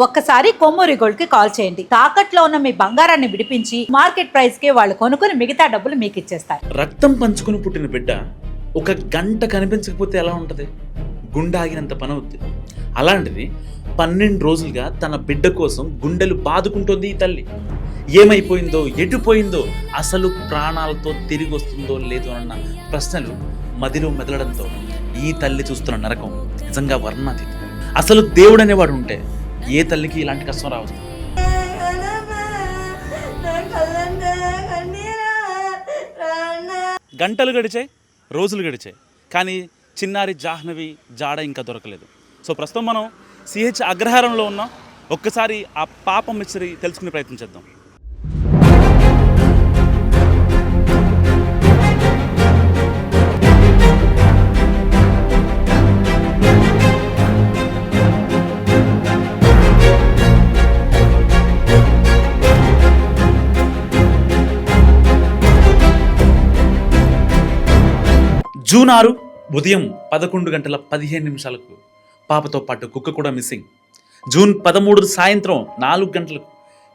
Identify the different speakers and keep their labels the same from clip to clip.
Speaker 1: ఒక్కసారి కొమ్మూరి గోల్డ్ కి కాల్ చేయండి. తాకట్లో ఉన్న మీ బంగారాన్ని విడిపించి మార్కెట్ ప్రైస్ కి వాళ్ళు కొనుక్కుని మిగతా డబ్బులు మీకు ఇచ్చేస్తారు.
Speaker 2: రక్తం పంచుకుని పుట్టిన బిడ్డ ఒక గంట కనిపించకపోతే ఎలా ఉంటుంది? గుండె ఆగినంత పని అవుద్ది. అలాంటిది 12 రోజులుగా తన బిడ్డ కోసం గుండెలు బాదుకుంటోంది ఈ తల్లి. ఏమైపోయిందో, ఎటుపోయిందో, అసలు ప్రాణాలతో తిరిగి వస్తుందో లేదో అన్న ప్రశ్నలు మదిలో మెదలడంతో ఈ తల్లి చూస్తున్న నరకం నిజంగా వర్ణాతీతం. అసలు దేవుడు అనేవాడు ఉంటే ఏ తల్లికి ఇలాంటి కష్టం రావచ్చు? గంటలు గడిచాయి, రోజులు గడిచాయి, కానీ చిన్నారి జాహ్నవి జాడ ఇంకా దొరకలేదు. సో ప్రస్తుతం మనం సిహెచ్ అగ్రహారంలో ఉన్నాం. ఒక్కసారి ఆ పాప మిస్టరీ తెలుసుకునే ప్రయత్నం చేద్దాం. జూన్ 6 ఉదయం 11:15 పాపతో పాటు కుక్క కూడా మిస్సింగ్. జూన్ 13 సాయంత్రం 4 గంటలకు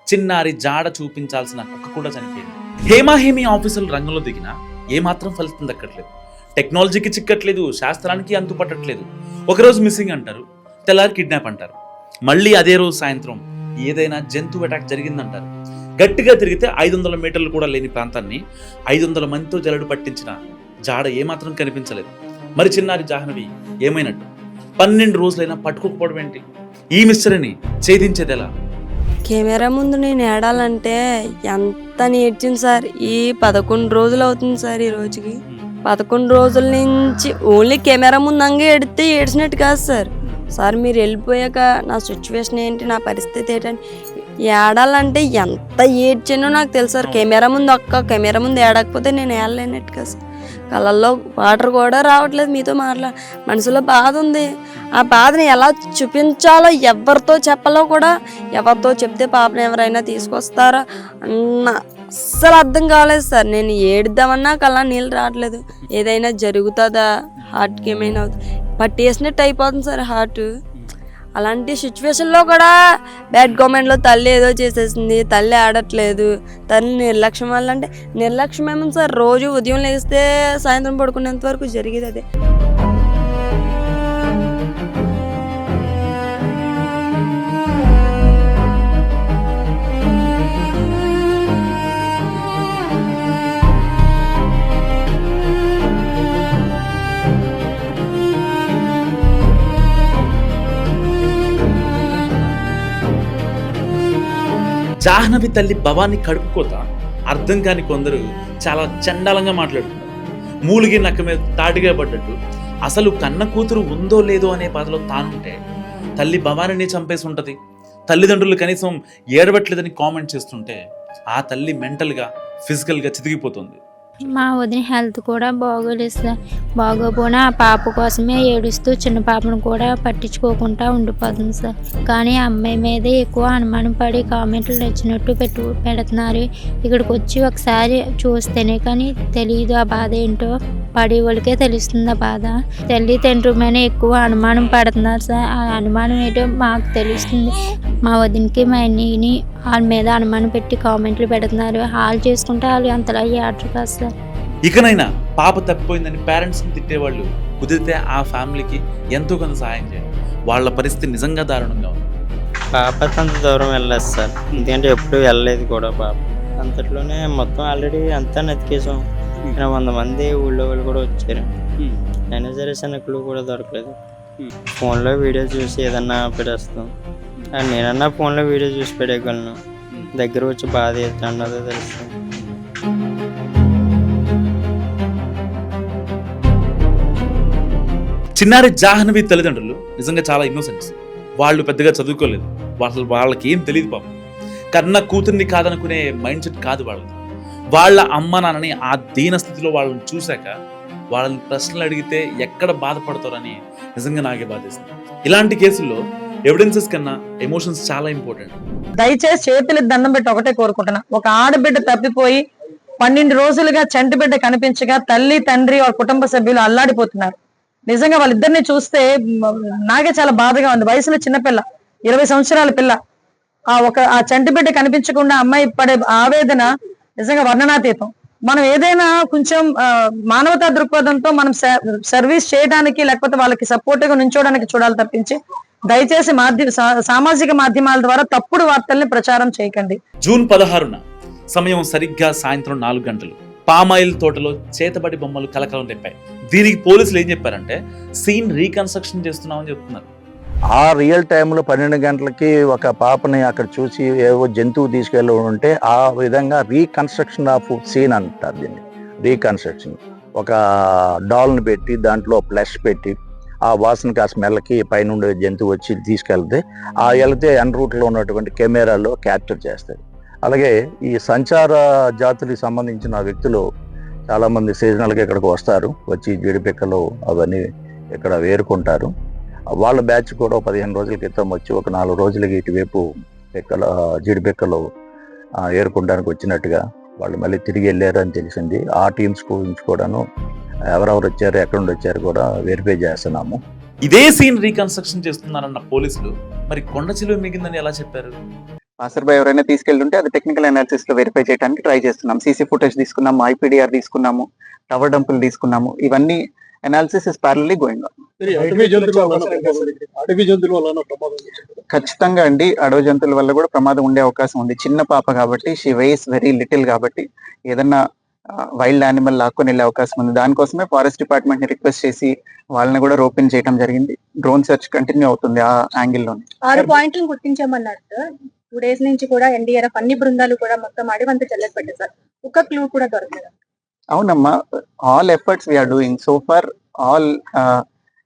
Speaker 2: చిన్నారి జాడ చూపించాల్సిన కుక్క కూడా చనిపోయింది. హేమాహేమి ఆఫీసులు రంగంలో దిగినా ఏమాత్రం ఫలితం దక్కట్లేదు. టెక్నాలజీకి చిక్కట్లేదు, శాస్త్రానికి అంతుపట్టట్లేదు. ఒకరోజు మిస్సింగ్ అంటారు, తెల్లారి కిడ్నాప్ అంటారు, మళ్ళీ అదే రోజు సాయంత్రం ఏదైనా జంతువు అటాక్ జరిగిందంటారు. గట్టిగా తిరిగితే 500 మీటర్లు కూడా లేని ప్రాంతాన్ని 500 మందితో జల్లెడ పట్టించిన జాడ ఏమాత్రం కనిపించలేదు. మరి చిన్నారి జాహ్నవి ఏమైనట్టు? 12 రోజులైనా పట్టుకోకపోవడం ఏంటి? ఈ మిస్టరీని ఛేదించేది ఎలా?
Speaker 3: కెమెరా ముందు నేను ఏడాలంటే ఎంత నేర్చింది సార్. ఈ 11 రోజులు అవుతుంది సార్. ఈ రోజుకి 11 రోజుల నుంచి ఓన్లీ కెమెరా ముందు అంగే ఎడితే ఏడ్చినట్టు కాదు సార్. సార్ మీరు వెళ్ళిపోయాక నా సిచ్యువేషన్ ఏంటి, నా పరిస్థితి ఏంటని ఏడాలంటే ఎంత ఏడ్చానో నాకు తెలుసు సార్. కెమెరా ముందు ఏడకపోతే నేను ఏడలేనట్టు కదా సార్. కళ్ళల్లో వాటర్ కూడా రావట్లేదు. మీతో మనసులో బాధ ఉంది. ఆ బాధని ఎలా చూపించాలో, ఎవరితో చెప్పాలో కూడా, ఎవరితో చెప్తే పాపను ఎవరైనా తీసుకొస్తారా అన్న అస్సలు అర్థం కాలేదు సార్. నేను ఏడుద్దామన్నా కళ్ళ నీళ్ళు రావట్లేదు. ఏదైనా జరుగుతుందా, హార్ట్కి ఏమైనా అవుతుంది, పట్టేసినట్టు అయిపోతుంది సార్ హార్ట్. అలాంటి సిచ్యువేషన్లో కూడా బ్యాడ్ గవర్నమెంట్లో తల్లి ఏదో చేసేసింది, తల్లి ఆడట్లేదు, తల్లి నిర్లక్ష్యం వల్ల. అంటే నిర్లక్ష్యం ఏమో సార్, రోజు ఉదయం లేస్తే సాయంత్రం పడుకునేంత వరకు జరిగేది అదే.
Speaker 2: జాహ్నవి తల్లి భవాని కడుపుకోత అర్థం కాని కొందరు చాలా చండాలంగా మాట్లాడుతున్నారు. మూలిగి నక్క మీద తాటిగా పడ్డట్టు. అసలు కన్న కూతురు ఉందో లేదో అనే బాధలో తానుంటే తల్లి భవానిని చంపేసి ఉంటుంది. తల్లిదండ్రులు కనీసం ఏడవట్లేదని కామెంట్ చేస్తుంటే ఆ తల్లి మెంటల్గా, ఫిజికల్గా చితికిపోతుంది.
Speaker 4: మా వదిన హెల్త్ కూడా బాగోలేదు సార్. బాగోపోయినా ఆ పాప కోసమే ఏడుస్తూ చిన్న పాపను కూడా పట్టించుకోకుండా ఉండిపోతుంది సార్. కానీ అమ్మాయి మీదే ఎక్కువ అనుమానం పడి కామెంట్లు నచ్చినట్టు పెడుతున్నారు. ఇక్కడికి వచ్చి ఒకసారి చూస్తేనే కానీ తెలియదు ఆ బాధ ఏంటో. పడే వాళ్ళకే తెలుస్తుంది ఆ బాధ. తల్లి తండ్రి మీద ఎక్కువ అనుమానం పడుతున్నారు సార్. ఆ అనుమానం ఏంటో మాకు తెలుస్తుంది. మా వదినకి మా అన్నయ్యని వాళ్ళ మీద అనుమానం పెట్టి కామెంట్లు పెడుతున్నారు. హాల్ చేసుకుంటే వాళ్ళు అంతలా ఆర్డర్ కాదు సార్.
Speaker 2: ఇకనైనా పాప తప్పిపోయిందని పేరెంట్స్ని తిట్టేవాళ్ళు కుదిరితే ఆ ఫ్యామిలీకి ఎంతో కొంత సహాయం చేయాలి. వాళ్ళ పరిస్థితి నిజంగా దారుణంగా ఉంది.
Speaker 5: పాప అంత దూరం వెళ్ళలేదు సార్, ఎందుకంటే ఎప్పుడు వెళ్ళలేదు కూడా. పాప అంతట్లోనే మొత్తం ఆల్రెడీ అంతా నతికేసాం. 100 మంది ఊళ్ళో వాళ్ళు కూడా వచ్చారు. అయినా సరే సనకులు కూడా దొరకలేదు. ఫోన్లో వీడియో చూసి ఏదన్నా పెట్టేస్తాం. నేనన్నా ఫోన్లో వీడియో చూసి పెట్టగలను, దగ్గర వచ్చి బాధ అన్నదో తెలుస్తుంది.
Speaker 2: చిన్నారి జాహ్నవి తల్లిదండ్రులు నిజంగా చాలా ఇన్నోసెంట్స్. వాళ్ళు పెద్దగా చదువుకోలేదు, వాళ్ళకి ఏం తెలియదు పాపం. కన్న కూతుర్ని కాదనుకునే మైండ్ సెట్ కాదు వాళ్ళది. వాళ్ళ అమ్మ నాన్నని ఆ దీన స్థితిలో వాళ్ళని చూశాక వాళ్ళని ప్రశ్నలు అడిగితే ఎక్కడ బాధపడతారని నిజంగా నాకే బాధేస్తుంది. ఇలాంటి కేసుల్లో ఎవిడెన్సెస్ కన్నా ఎమోషన్స్ చాలా ఇంపార్టెంట్.
Speaker 6: దయచేసి చేతులు దండం పెట్టి ఒకటే కోరుకుంటున్నా, ఒక ఆడబిడ్డ తప్పిపోయి 12 రోజులుగా చంటి బిడ్డ కనిపించగా తల్లి తండ్రి వాళ్ళ కుటుంబ సభ్యులు అల్లాడిపోతున్నారు. నిజంగా వాళ్ళిద్దరిని చూస్తే నాకే చాలా బాధగా ఉంది. వయసులో చిన్నపిల్ల, 20 సంవత్సరాల పిల్ల. ఆ చంటి బిడ్డ కనిపించకుండా అమ్మాయి పడే ఆవేదన నిజంగా వర్ణనాతీతం. మనం ఏదైనా కొంచెం మానవతా దృక్పథంతో మనం సర్వీస్ చేయడానికి లేకపోతే వాళ్ళకి సపోర్ట్ గా నుంచోడానికి చూడాలి తప్పించి దయచేసి సామాజిక మాధ్యమాల ద్వారా తప్పుడు వార్తల్ని ప్రచారం చేయకండి.
Speaker 2: జూన్ 16న సమయం సరిగ్గా సాయంత్రం 4 గంటలు పామాయిల్ తోటలో చేతబడి బొమ్మలు కలకలం రేపాయి. దీనికి పోలీసులు ఏం చెప్పారంటే సీన్ రీకన్స్ట్రక్షన్ చేస్తున్నామని చెప్తున్నారు.
Speaker 7: ఆ రియల్ టైంలో 12 గంటలకి ఒక పాపని అక్కడ చూసి ఏవో జంతువు తీసుకెళ్ళి ఉంటే ఆ విధంగా రీకన్స్ట్రక్షన్ ఆఫ్ సీన్ అంటారు దీన్ని. రీకన్స్ట్రక్షన్ ఒక డాల్ని పెట్టి దాంట్లో ఫ్లష్ పెట్టి ఆ వాసనకి ఆ స్మెల్కి పైనుండే జంతువు వచ్చి తీసుకెళ్తే వెళ్తే అన్ రూట్లో ఉన్నటువంటి కెమెరాలో క్యాప్చర్ చేస్తాయి. అలాగే ఈ సంచార జాతులకు సంబంధించిన వ్యక్తులు చాలామంది సీజనల్గా ఇక్కడికి వస్తారు, వచ్చి జీడిపిక్కలు అవన్నీ ఇక్కడ వేరుకుంటారు. వాళ్ళ బ్యాచ్ కూడా 15 రోజుల క్రితం వచ్చి ఒక 4 రోజులకి ఇటువైపు జీడిపిక్కలు ఏరుకుంటానికి వచ్చినట్టుగా వాళ్ళు మళ్ళీ తిరిగి వెళ్ళారు అని తెలిసింది. ఆ టీమ్స్ గురించి కూడాను ఎవరెవరు వచ్చారు, ఎక్కడ నుండి వచ్చారు కూడా వెరిఫై చేస్తున్నాము.
Speaker 2: ఇదే సీన్ రీకన్స్ట్రక్షన్ చేస్తున్నారన్న పోలీసులు మరి కొండ చిలువ మిగిందని ఎలా చెప్పారు?
Speaker 8: పాసర్ బై ఎవరైనా తీసుకెళ్తుంటే అది టెక్నికల్ అనాలిసిస్ లో వెరిఫై చేయడానికి ట్రై చేస్తున్నాం. సీసీ ఫుటేజ్ తీసుకున్నాము, ఐపీడీఆర్ తీసుకున్నాము, టవర్ డంపులు తీసుకున్నాము. ఇవన్నీ అనాలిసిస్ ఇస్ ప్యారలీ గోయింగ్ ఆన్. ఖచ్చితంగా అండి, అడవి జంతువుల వల్ల కూడా ప్రమాదం ఉండే అవకాశం ఉంది. చిన్న పాప కాబట్టి, షీ వెయిస్ వెరీ లిటిల్ కాబట్టి ఏదన్నా వైల్డ్ యానిమల్ లాక్కొని వెళ్ళే అవకాశం ఉంది. దానికోసమే ఫారెస్ట్ డిపార్ట్మెంట్ ని రిక్వెస్ట్ చేసి వాళ్ళని కూడా రోపిన్ చేయడం జరిగింది. డ్రోన్ సెర్చ్ కంటిన్యూ అవుతుంది ఆ యాంగిల్ లోనే.
Speaker 9: 6 పాయింట్లు గుర్తించామన్నారు సార్. 2 days నుంచి కూడా ఎన్డీఆర్ఎఫ్ అన్ని బృందాలు కూడా మొత్తం అడివంతా చెల్లెసి పెట్టారు సార్. ఒక క్లూ కూడా దొరకలేదు.
Speaker 8: అవునమ్మా, all efforts we're doing. So far all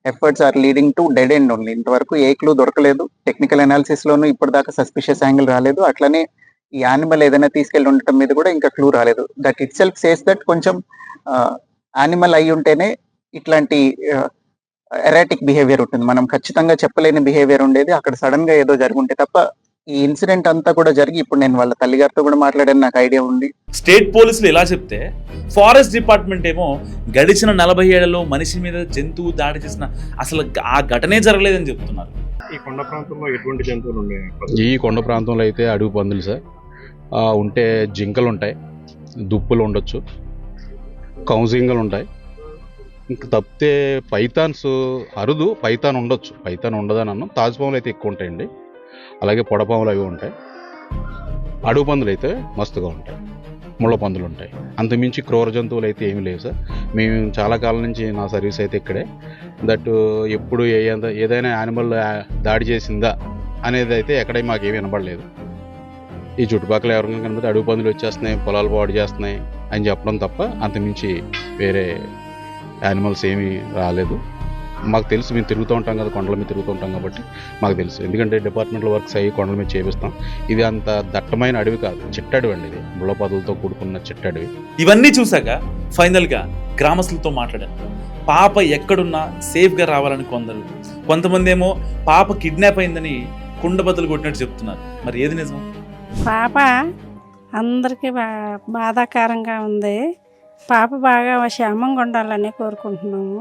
Speaker 8: efforts are leading to dead end only. ఇంతవరకు ఏ క్లూ దొరకలేదు. టెక్నికల్ అనాలిసిస్ లోనూ ఇప్పటిదాకా సస్పిషియస్ యాంగిల్ రాలేదు. అట్లనే ఈ యానిమల్ ఏదైనా తీసుకెళ్లి ఉండటం మీద కూడా ఇంకా క్లూ రాలేదు. That it self says that కొంచెం యానిమల్ అయి ఉంటేనే ఇట్లాంటి ఎరాటిక్ బిహేవియర్ ఉంటుంది. మనం ఖచ్చితంగా చెప్పలేని బిహేవియర్ ఉండేది. అక్కడ సడన్ గా ఏదో జరుగుంటే తప్ప ఈ ఇన్సిడెంట్ అంతా కూడా జరిగి ఇప్పుడు నేను వాళ్ళ తల్లిగారితో కూడా మాట్లాడాను, నాకు ఐడియా ఉంది.
Speaker 2: స్టేట్ పోలీసులు ఇలా చెప్తే ఫారెస్ట్ డిపార్ట్మెంట్ ఏమో గడిచిన 40 ఏళ్లలో మనిషి మీద జంతువు దాడి చేసిన అసలు ఆ ఘటనే జరగలేదని చెప్తున్నారు.
Speaker 10: ఈ కొండ ప్రాంతంలో ఎటువంటి జంతువులు ఉన్నాయి?
Speaker 11: ఈ కొండ ప్రాంతంలో అయితే అడవి పందులు సార్ ఉంటే, జింకలు ఉంటాయి, దుప్పులు ఉండొచ్చు, కౌజింగలు ఉంటాయి. ఇంక తప్పితే పైథాన్స్ అరుదు, పైథాన్ ఉండొచ్చు, పైథాన్ ఉండదని అన్నాం. తాజుపాములు అయితే ఎక్కువ ఉంటాయండి, అలాగే పొడపాములు అవి ఉంటాయి. అడవి పందులు అయితే మస్తుగా ఉంటాయి, ముళ్ళ పందులు ఉంటాయి. అంతమించి క్రూర జంతువులు అయితే ఏమీ లేవు సార్. మేము చాలా కాలం నుంచి నా సర్వీస్ అయితే ఇక్కడే. దట్ ఎప్పుడు ఏదైనా యానిమల్ దాడి చేసిందా అనేది అయితే ఎక్కడ మాకేమీ వినబడలేదు. ఈ చుట్టుపక్కల ఎవరికైనా కనిపిస్తే అడవి పందులు వచ్చేస్తున్నాయి, పొలాలు పాడు చేస్తున్నాయి అని చెప్పడం తప్ప అంతమించి వేరే యానిమల్స్ ఏమీ రాలేదు. మాకు తెలుసు, మేము తిరుగుతూ ఉంటాం కదా, కొండల మీద తిరుగుతూ ఉంటాం కాబట్టి మాకు తెలుసు. ఎందుకంటే డిపార్ట్మెంటల్ వర్క్స్ అయ్యి కొండల మీద చేపిస్తాం. ఇది అంత దట్టమైన అడవి కాదు, చిట్టడవి అండి. ఇది ముళ్ళపదులతో కూడుకున్న చిట్టడవి.
Speaker 2: ఇవన్నీ చూసాక ఫైనల్ గా గ్రామస్తులతో మాట్లాడాను. పాప ఎక్కడున్నా సేఫ్ గా రావాలని కొంతమంది ఏమో పాప కిడ్నాప్ అయిందని కుండబద్దలు కొట్టినట్టు చెప్తున్నారు. మరి ఏది నిజం?
Speaker 12: పాప అందరికీ బాధాకరంగా ఉంది. పాప బాగా క్షేమంగా ఉండాలని కోరుకుంటున్నాము.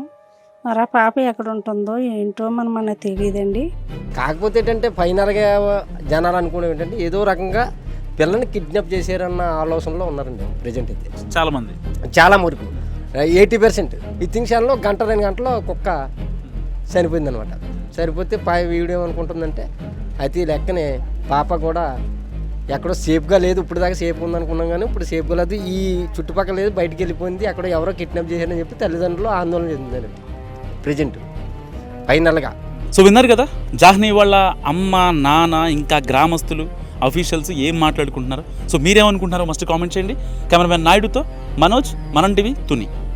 Speaker 12: మరి ఆ పాప ఎక్కడ ఉంటుందో ఏంటో మనకు తెలియదండి.
Speaker 13: కాకపోతే ఏంటంటే ఫైనల్గా జనాలు అనుకునేది ఏంటంటే ఏదో రకంగా పిల్లల్ని కిడ్నాప్ చేశారన్న ఆలోచనలో ఉన్నారండి ప్రజెంట్ అయితే చాలా వరకు 80%. ఈ తింక్షన్లో 1-2 గంటలో కుక్క చనిపోయింది అనమాట. సరిపోతే వీడియో ఏమనుకుంటుందంటే అయితే ఈ లెక్కనే పాప కూడా ఎక్కడో సేఫ్గా లేదు. ఇప్పుడు దాకా సేఫ్ ఉందనుకున్నాం కానీ ఇప్పుడు సేఫ్గా లేదు. ఈ చుట్టుపక్కల లేదు, బయటికి వెళ్ళిపోయింది, ఎక్కడో ఎవరో కిడ్నాప్ చేశారని చెప్పి తల్లిదండ్రులు ఆందోళన చెందిందండి ప్రజెంట్ ఫైనల్గా.
Speaker 2: సో విన్నారు కదా, జాహ్నీ వాళ్ళ అమ్మ, నాన్న, ఇంకా గ్రామస్తులు, అఫీషియల్స్ ఏం మాట్లాడుకుంటున్నారు. సో మీరేమనుకుంటున్నారో మస్ట్ కామెంట్ చేయండి. కెమెరామెన్ నాయుడుతో మనోజ్, మనం టీవీ, తుని.